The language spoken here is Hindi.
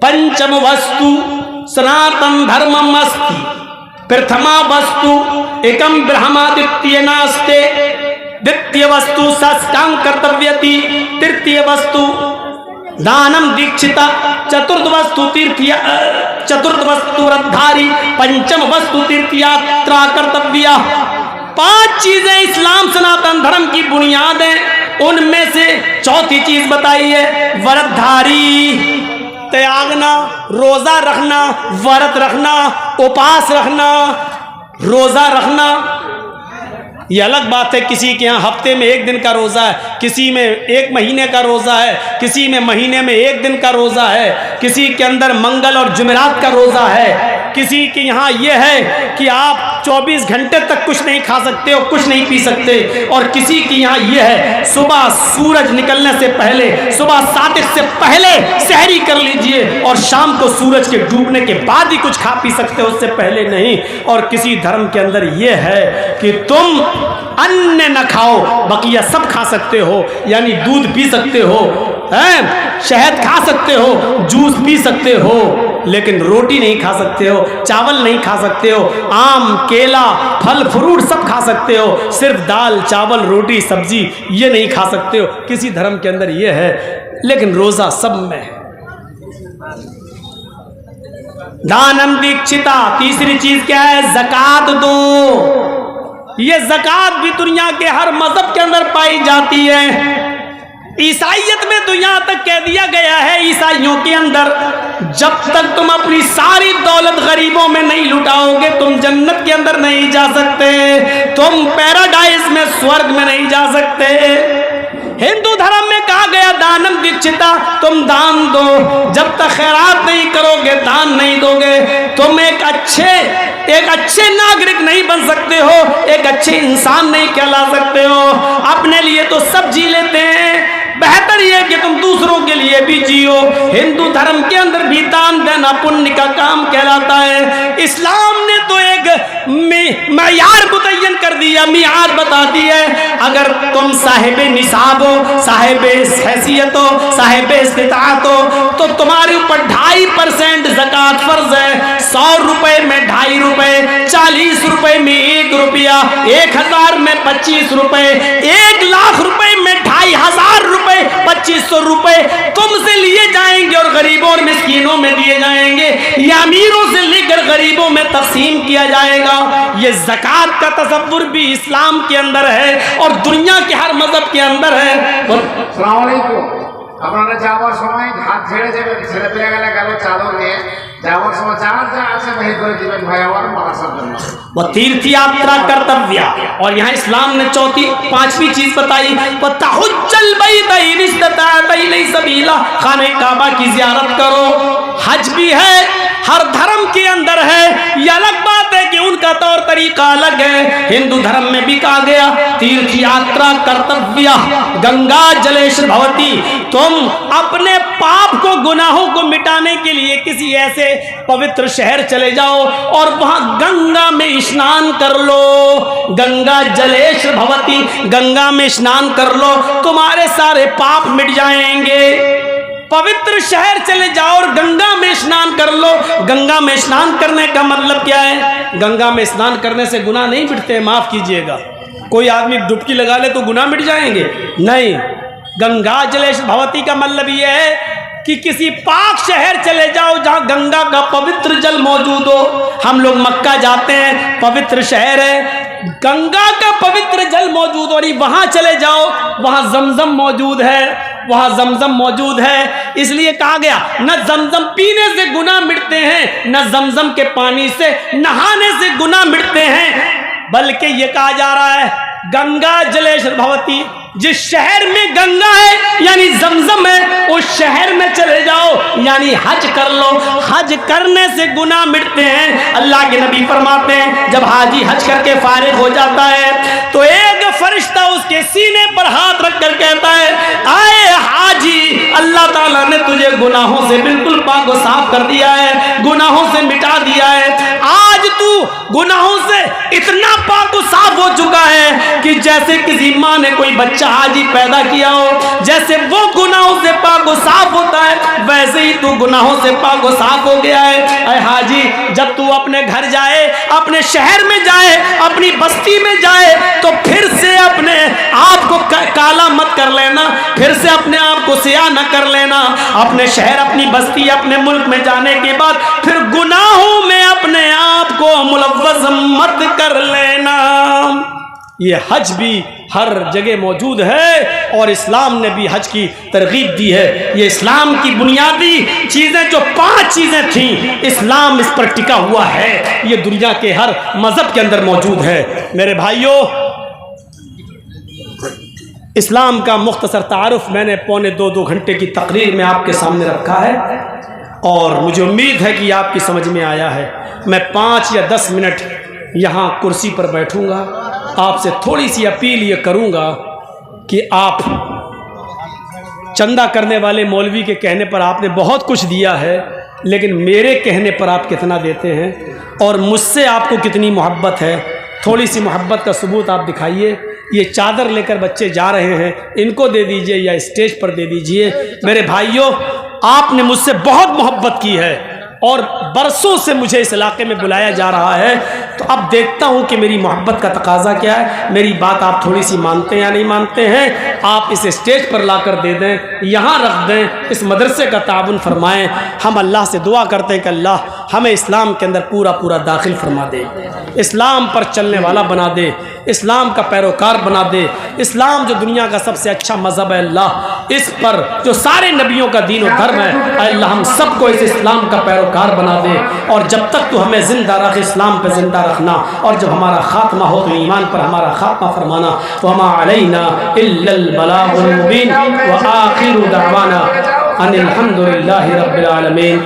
पंचम वस्तु सनातन धर्मम अस्ति, प्रथमा वस्तु एकम ब्रह्मादित्य नास्ते, द्वितीय वस्तु साष्टांग कर्तव्यति, तृतीय वस्तु दानम दीक्षिता, चतुर्थ वस्तु व्रतधारी, पंचम वस्तु तीर्थयात्रा कर्तव्य। 5 चीजें इस्लाम सनातन धर्म की बुनियाद है, उनमें से चौथी चीज बताई है व्रतधारी, त्यागना, रोजा रखना, व्रत रखना, उपवास रखना, रोजा रखना। ये अलग बात है, किसी के यहाँ हफ्ते में 1 दिन का रोजा है, किसी में 1 महीने का रोजा है, किसी में महीने में 1 दिन का रोजा है, किसी के अंदर मंगल और जुमेरात का रोजा है, किसी के यहाँ ये है कि आप 24 घंटे तक कुछ नहीं खा सकते हो, कुछ नहीं पी सकते, और किसी के यहाँ ये है सुबह सूरज निकलने से पहले, सुबह सादिक से पहले सहरी कर लीजिए और शाम को सूरज के डूबने के बाद ही कुछ खा पी सकते हो, उससे पहले नहीं। और किसी धर्म के अंदर ये है कि तुम अन्न न खाओ, बकिया सब खा सकते हो, यानी दूध पी सकते हो, शहद खा सकते हो, जूस पी सकते हो, लेकिन रोटी नहीं खा सकते हो, चावल नहीं खा सकते हो, आम केला फल फ्रूट सब खा सकते हो, सिर्फ दाल चावल रोटी सब्जी ये नहीं खा सकते हो। किसी धर्म के अंदर ये है, लेकिन रोजा सब में है। दानम दीक्षिता, तीसरी चीज क्या है? ज़कात दो। ये ज़कात भी दुनिया के हर मजहब के अंदर पाई जाती है। ईसाइयत में तो यहां तक कह दिया गया है, ईसाइयों के अंदर जब तक तुम अपनी सारी दौलत गरीबों में नहीं लुटाओगे तुम जन्नत के अंदर नहीं जा सकते, तुम पैराडाइज में स्वर्ग में नहीं जा सकते। हिंदू धर्म में कहा गया दानम दीक्षिता, तुम दान दो, जब तक खैरात नहीं करोगे दान नहीं दोगे तुम एक अच्छे नागरिक नहीं बन सकते हो, एक अच्छे इंसान नहीं कहला सकते हो। अपने लिए तो सब जी लेते हैं, बेहतर यह है कि तुम दूसरों के लिए भी जियो। हिंदू धर्म के अंदर भी दान देना पुण्य का काम कहलाता है। इस्लाम ने तो एक मयार मुतय्यन कर दिया, मियार बता दी है। अगर तुम साहिबे निसाब हो, साहिबे हैसियत हो, साहिबे इस्तिताअत हो, तो तुम्हारे ऊपर 2.5% ज़कात फर्ज है। 100 रुपए में 2.5 रुपए, 40 रुपए में 1 रुपया, 1000 में 25 रुपए, 1 लाख रुपए में 2500 रुपए, 2500 रुपए तुमसे लिए जाएंगे और गरीबों और मिस्कीनों में दिए जाएंगे, या अमीरों से लेकर गरीबों में तकसीम किया जाएगा। ये ज़कात का तसव्वुर भी इस्लाम के अंदर है और दुनिया के हर मजहब के अंदर है। আসসালামু আলাইকুম। আপনারা যাওয়ার সময় হাত ছেড়ে যাবেন, ছেলে পেলে গেল চাদর নিয়ে যাওয়ার সময় যার যা আছে বের করে দিবেন ভাই আমার মারাসার জন্য। वह तीर्थ यात्रा कर्तव्य। और यहाँ इस्लाम ने चौथी 5वीं चीज बताई, वतहुज्जल बैत इन इस्तताअत इलैहि सबीला, खाने काबा की जियारत करो। हज भी है, हर धर्म के अंदर है। ये अलग बात है कि उनका तौर तरीका अलग है। हिंदू धर्म में भी कहा गया तीर्थ यात्रा कर्तव्य, गंगा जलेश्वर भवती। तुम अपने पाप को गुनाहों को मिटाने के लिए किसी ऐसे पवित्र शहर चले जाओ और वहां गंगा में स्नान कर लो। गंगा जलेश्वर भवती, गंगा में स्नान कर लो, तुम्हारे सारे पाप मिट जाएंगे। पवित्र शहर चले जाओ और गंगा में स्नान कर लो। गंगा में स्नान करने का मतलब क्या है? गंगा में स्नान करने से गुनाह नहीं मिटते, माफ कीजिएगा। कोई आदमी डुबकी लगा ले तो गुनाह मिट जाएंगे? नहीं। गंगा जलेश्वर भवती का मतलब यह है कि किसी पाक शहर चले जाओ जहां गंगा का पवित्र जल मौजूद हो। हम लोग मक्का जाते हैं, पवित्र शहर है, गंगा का पवित्र जल मौजूद हो, और वहां चले जाओ वहां जमजम मौजूद है, वहां जमजम मौजूद है। इसलिए कहा गया न जमजम पीने से गुनाह मिटते हैं, न जमजम के पानी से नहाने से गुनाह मिटते हैं, बल्कि ये कहा जा रहा है गंगा जलेश्वर भवती। जिस शहर में गंगा है यानी जमजम है, उस शहर में चले जाओ, यानी हज कर लो। हज करने से गुनाह मिटते हैं। अल्लाह के नबी फरमाते हैं जब हाजी हज करके फारिग हो जाता है तो एक फरिश्ता उसके सीने पर हाथ रखकर कहता है, आए हाजी, अल्लाह ताला ने तुझे गुनाहों से बिल्कुल पाक व साफ कर दिया है, गुनाहों से मिटा दिया है। आज आज तू गुनाहों से इतना पाक साफ हो चुका है कि जैसे किसी माँ ने कोई बच्चा आज ही पैदा किया हो, जैसे वो गुनाहों से पाक साफ होता है, वैसे ही तू गुनाहों से पाक साफ हो गया है। अरे हाजी, जब तू अपने घर जाए, अपने शहर में जाए, अपनी बस्ती में जाए, तो फिर से अपने आप को काला मत कर लेना, फिर से अपने आप को सियाह न कर लेना। अपने शहर, अपनी बस्ती, अपने मुल्क में जाने के बाद फिर गुनाहों में अपने आप को मुलव्वस मत कर लेना। ये हज भी हर जगह मौजूद है और इस्लाम ने भी हज की तरगीब दी है। ये इस्लाम की बुनियादी चीज़ें जो 5 चीज़ें थीं, इस्लाम इस पर टिका हुआ है। ये दुनिया के हर मज़हब के अंदर मौजूद है। मेरे भाइयों, इस्लाम का मुख्तसर तारुफ मैंने पौने 2 घंटे की तकरीर में आपके सामने रखा है और मुझे उम्मीद है कि आपकी समझ में आया है। मैं 5 या 10 मिनट यहाँ कुर्सी पर बैठूँगा, आपसे थोड़ी सी अपील ये करूँगा कि आप चंदा करने वाले मौलवी के कहने पर आपने बहुत कुछ दिया है, लेकिन मेरे कहने पर आप कितना देते हैं और मुझसे आपको कितनी मोहब्बत है। थोड़ी सी मोहब्बत का सबूत आप दिखाइए। ये चादर लेकर बच्चे जा रहे हैं, इनको दे दीजिए या स्टेज पर दे दीजिए। मेरे भाइयों, आपने मुझसे बहुत मोहब्बत की है और बरसों से मुझे इस इलाके में बुलाया जा रहा है, तो अब देखता हूँ कि मेरी मोहब्बत का तकाजा क्या है। मेरी बात आप थोड़ी सी मानते हैं या नहीं मानते हैं। आप इसे स्टेज पर लाकर दे दें, यहाँ रख दें, इस मदरसे का ताउन फरमाएं। हम अल्लाह से दुआ करते हैं कि अल्लाह हमें इस्लाम के अंदर पूरा पूरा दाखिल फरमा दे, इस्लाम पर चलने वाला बना दे, इस्लाम का पैरोकार बना दे। इस्लाम जो दुनिया का सबसे अच्छा मज़हब है अल्लाह, इस पर जो सारे नबियों का दीन और धर्म है अल्लाह, हम सबको इस इस्लाम का पैरोकार बना दे। और जब तक तू हमें ज़िंदा रख, इस्लाम पर ज़िंदा रखना, और जब हमारा खात्मा हो तो ईमान पर हमारा खात्मा फरमाना। वमा अलैना इल्लल बलागुल मुबीन व आखिरु दअवाना अनिल हम्दुलिल्लाहि रब्बिल आलमीन।